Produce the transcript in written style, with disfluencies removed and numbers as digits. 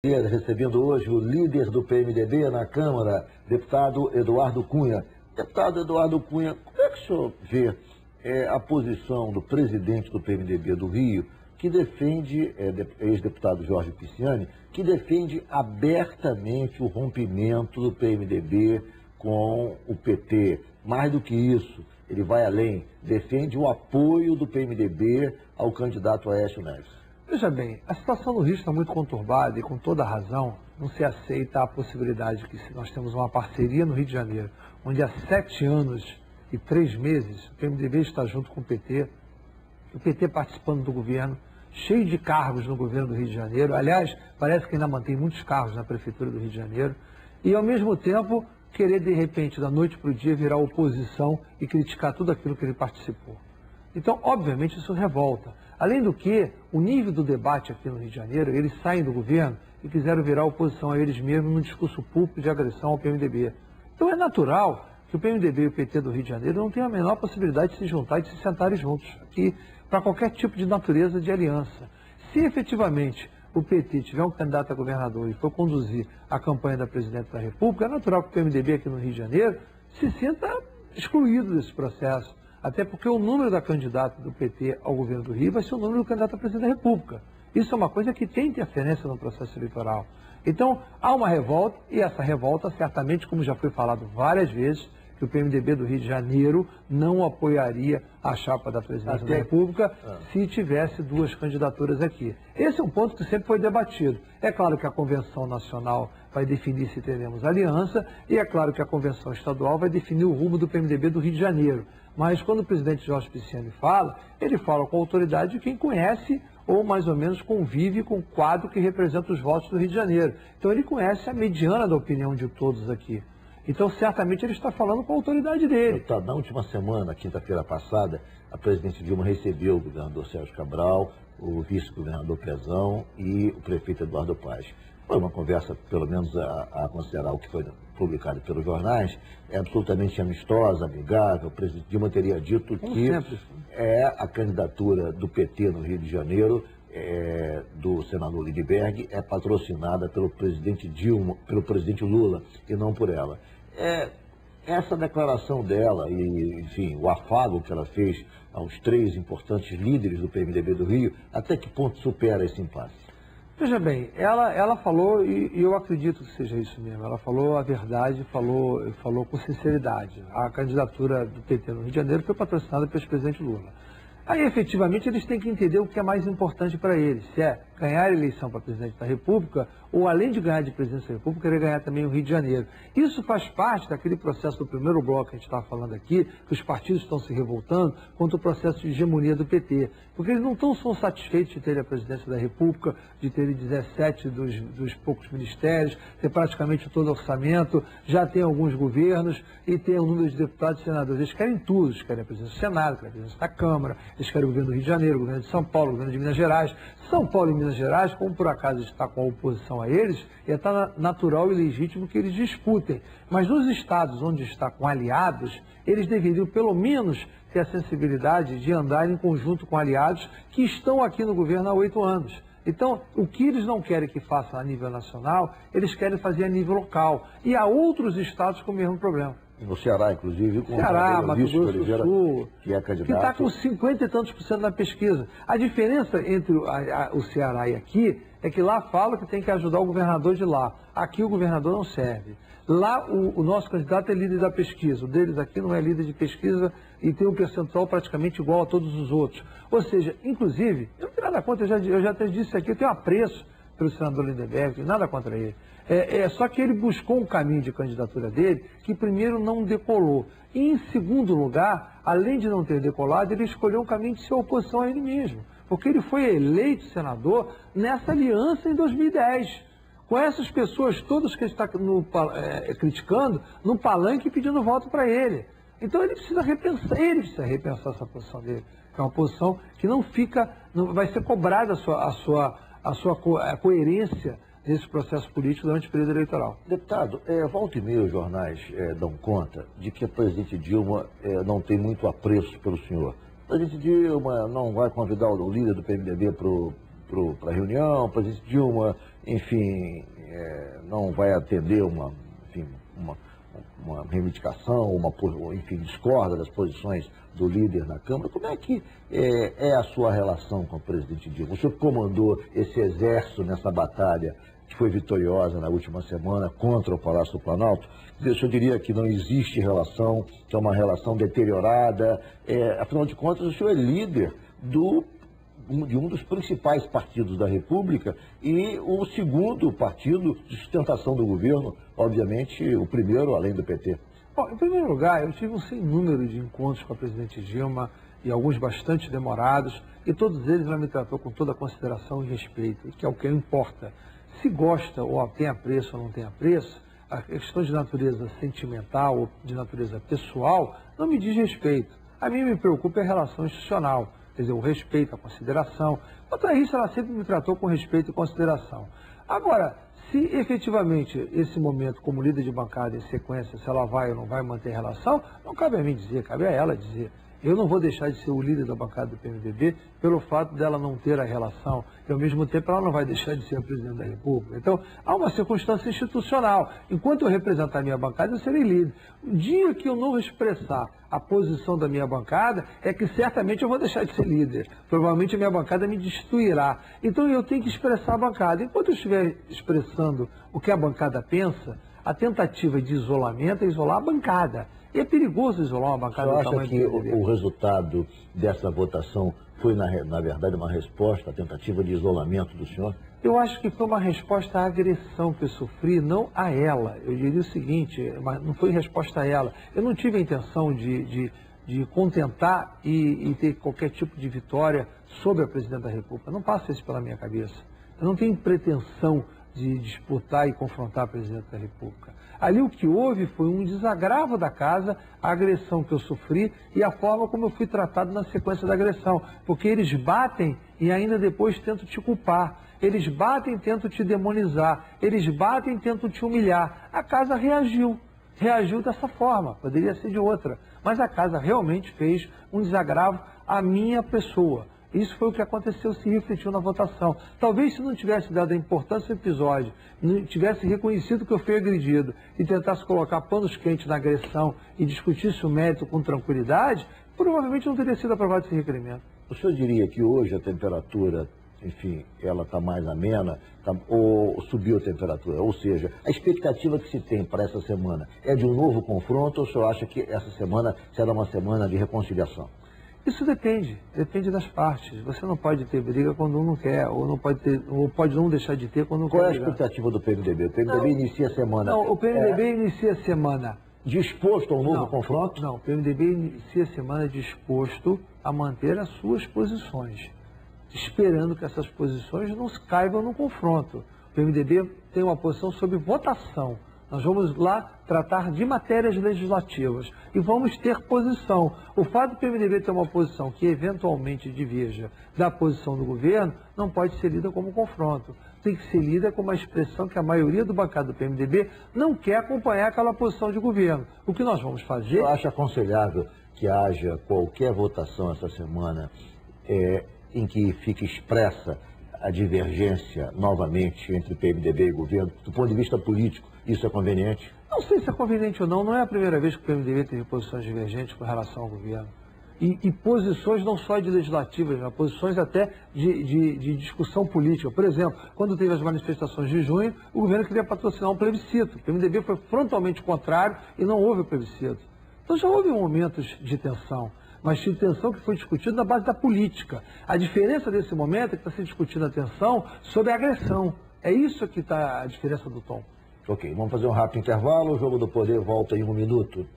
Recebendo hoje o líder do PMDB na Câmara, deputado Eduardo Cunha. Deputado Eduardo Cunha, como é que o senhor vê a posição do presidente do PMDB do Rio, que defende, ex-deputado Jorge Pisciani, que defende abertamente o rompimento do PMDB com o PT? Mais do que isso, ele vai além, defende o apoio do PMDB ao candidato Aécio Neves. Veja bem, a situação no Rio está muito conturbada e com toda razão não se aceita a possibilidade que se nós temos uma parceria no Rio de Janeiro, onde há 7 anos e 3 meses o PMDB está junto com o PT participando do governo, cheio de cargos no governo do Rio de Janeiro, aliás, parece que ainda mantém muitos cargos na Prefeitura do Rio de Janeiro, e ao mesmo tempo querer de repente, da noite para o dia, virar oposição e criticar tudo aquilo que ele participou. Então, obviamente, isso revolta. Além do que, o nível do debate aqui no Rio de Janeiro, eles saem do governo e quiseram virar oposição a eles mesmos num discurso público de agressão ao PMDB. Então é natural que o PMDB e o PT do Rio de Janeiro não tenham a menor possibilidade de se juntar e de se sentarem juntos aqui para qualquer tipo de natureza de aliança. Se efetivamente o PT tiver um candidato a governador e for conduzir a campanha da Presidente da República, é natural que o PMDB aqui no Rio de Janeiro se sinta excluído desse processo. Até porque o número da candidata do PT ao governo do Rio vai ser o número do candidato a presidente da República. Isso é uma coisa que tem interferência no processo eleitoral. Então, há uma revolta, e essa revolta, certamente, como já foi falado várias vezes, que o PMDB do Rio de Janeiro não apoiaria a chapa da presidência da República se tivesse 2 candidaturas aqui. Esse é um ponto que sempre foi debatido. É claro que a Convenção Nacional vai definir se teremos aliança, e é claro que a Convenção Estadual vai definir o rumo do PMDB do Rio de Janeiro. Mas quando o presidente Jorge Pisciani fala, ele fala com a autoridade de quem conhece ou mais ou menos convive com o quadro que representa os votos do Rio de Janeiro. Então ele conhece a mediana da opinião de todos aqui. Então certamente ele está falando com a autoridade dele. Na última semana, quinta-feira passada, a presidente Dilma recebeu o governador Sérgio Cabral, o vice-governador Pezão e o prefeito Eduardo Paes. Foi uma conversa, pelo menos a considerar o que foi publicado pelos jornais, absolutamente amistosa, amigável. O presidente Dilma teria dito que a candidatura do PT no Rio de Janeiro, do senador Lindbergh, é patrocinada pelo presidente Dilma, pelo presidente Lula, e não por ela. Essa declaração dela e, enfim, o afago que ela fez aos 3 importantes líderes do PMDB do Rio, até que ponto supera esse impasse? Veja bem, ela falou, e eu acredito que seja isso mesmo, ela falou a verdade, falou com sinceridade. A candidatura do PT no Rio de Janeiro foi patrocinada pelo presidente Lula. Aí, efetivamente, eles têm que entender o que é mais importante para eles, se é ganhar a eleição para presidente da República, ou além de ganhar de presidente da República, querer ganhar também o Rio de Janeiro. Isso faz parte daquele processo do primeiro bloco que a gente estava falando aqui, que os partidos estão se revoltando contra o processo de hegemonia do PT. Porque eles não são satisfeitos de ter a presidência da República, de ter 17 dos poucos ministérios, ter praticamente todo o orçamento, já tem alguns governos e tem um número de deputados e senadores. Eles querem tudo, eles querem a presidência do Senado, querem a presidência da Câmara, eles querem o governo do Rio de Janeiro, o governo de São Paulo, o governo de Minas Gerais. São Paulo e Minas Gerais, como por acaso está com a oposição a eles, está natural e legítimo que eles disputem. Mas nos estados onde está com aliados, eles deveriam pelo menos ter a sensibilidade de andar em conjunto com aliados que estão aqui no governo há 8 anos. Então, o que eles não querem que façam a nível nacional, eles querem fazer a nível local. E há outros estados com o mesmo problema. No Ceará, inclusive, com Ceará, Mato Grosso do Sul, que é candidato, que está com 50 e tantos % na pesquisa. A diferença entre o Ceará e aqui é que lá fala que tem que ajudar o governador de lá. Aqui o governador não serve. Lá o nosso candidato é líder da pesquisa, o deles aqui não é líder de pesquisa e tem um percentual praticamente igual a todos os outros. Ou seja, inclusive, eu não tenho nada contra, eu já até disse aqui, eu tenho apreço pelo senador Lindbergh, nada contra ele. Só que ele buscou um caminho de candidatura dele que primeiro não decolou. E em segundo lugar, além de não ter decolado, ele escolheu um caminho de ser oposição a ele mesmo. Porque ele foi eleito senador nessa aliança em 2010. Com essas pessoas todas que ele está criticando, no palanque pedindo voto para ele. Então ele precisa repensar essa posição dele. É uma posição que não vai ser cobrada a sua coerência nesse processo político durante o período eleitoral. Deputado, volta e meia os jornais dão conta de que a presidente Dilma não tem muito apreço pelo senhor. A presidente Dilma não vai convidar o líder do PMDB para a reunião, a presidente Dilma enfim, não vai atender uma reivindicação, enfim, discorda das posições do líder na Câmara. Como é que é a sua relação com o presidente Dilma? O senhor comandou esse exército nessa batalha que foi vitoriosa na última semana contra o Palácio do Planalto. O senhor diria que não existe relação, que é uma relação deteriorada. Afinal de contas, o senhor é líder de um dos principais partidos da República e o segundo partido de sustentação do governo, obviamente o primeiro, além do PT. Bom, em primeiro lugar, eu tive um sem número de encontros com a presidente Dilma e alguns bastante demorados, e todos eles ela me tratou com toda a consideração e respeito, que é o que importa. Se gosta ou tem apreço ou não tem apreço, a questão de natureza sentimental ou de natureza pessoal não me diz respeito. A mim me preocupa a relação institucional, quer dizer, o respeito, a consideração. Quanto a isso, ela sempre me tratou com respeito e consideração. Agora, se efetivamente esse momento, como líder de bancada em sequência, se ela vai ou não vai manter relação, não cabe a mim dizer, cabe a ela dizer. Eu não vou deixar de ser o líder da bancada do PMDB pelo fato dela não ter a relação, e ao mesmo tempo ela não vai deixar de ser a presidente da República. Então, há uma circunstância institucional. Enquanto eu representar a minha bancada, eu serei líder. O dia que eu não expressar a posição da minha bancada, é que certamente eu vou deixar de ser líder. Provavelmente a minha bancada me destruirá. Então eu tenho que expressar a bancada. Enquanto eu estiver expressando o que a bancada pensa, a tentativa de isolamento é isolar a bancada. E é perigoso isolar uma bancada do tamanho do PMDB. Você acha que o resultado dessa votação foi, na verdade, uma resposta à tentativa de isolamento do senhor? Eu acho que foi uma resposta à agressão que eu sofri, não a ela. Eu diria o seguinte, mas não foi resposta a ela. Eu não tive a intenção de contentar e ter qualquer tipo de vitória sobre a presidente da República. Não passa isso pela minha cabeça. Eu não tenho pretensão de disputar e confrontar a presidente da República. Ali o que houve foi um desagravo da casa, a agressão que eu sofri e a forma como eu fui tratado na sequência da agressão. Porque eles batem e ainda depois tentam te culpar. Eles batem e tentam te demonizar. Eles batem e tentam te humilhar. A casa reagiu. Reagiu dessa forma, poderia ser de outra. Mas a casa realmente fez um desagravo à minha pessoa. Isso foi o que aconteceu, se refletiu na votação. Talvez se não tivesse dado a importância do episódio, não tivesse reconhecido que eu fui agredido e tentasse colocar panos quentes na agressão e discutisse o mérito com tranquilidade, provavelmente não teria sido aprovado esse requerimento. O senhor diria que hoje a temperatura, enfim, ela está mais amena, ou subiu a temperatura? Ou seja, a expectativa que se tem para essa semana é de um novo confronto ou o senhor acha que essa semana será uma semana de reconciliação? Isso depende das partes. Você não pode ter briga quando um não quer, ou pode não deixar de ter quando não quer. Qual é a expectativa do PMDB? O PMDB inicia a semana... Não, o PMDB inicia a semana... Disposto a um novo confronto? Não, o PMDB inicia a semana disposto a manter as suas posições, esperando que essas posições não caibam no confronto. O PMDB tem uma posição sobre votação. Nós vamos lá tratar de matérias legislativas e vamos ter posição. O fato do PMDB ter uma posição que eventualmente diverja da posição do governo não pode ser lida como confronto. Tem que ser lida como uma expressão que a maioria do bancada do PMDB não quer acompanhar aquela posição de governo. O que nós vamos fazer... Eu acho aconselhável que haja qualquer votação essa semana em que fique expressa a divergência novamente entre PMDB e governo, do ponto de vista político. Isso é conveniente? Não sei se é conveniente ou não. Não é a primeira vez que o PMDB teve posições divergentes com relação ao governo. E posições não só de legislativas, mas posições até de discussão política. Por exemplo, quando teve as manifestações de junho, o governo queria patrocinar um plebiscito. O PMDB foi frontalmente contrário e não houve o plebiscito. Então já houve momentos de tensão, mas de tensão que foi discutida na base da política. A diferença desse momento é que está se discutindo a tensão sobre a agressão. É isso que está a diferença do tom. Ok, vamos fazer um rápido intervalo. O Jogo do Poder volta em 1 minuto.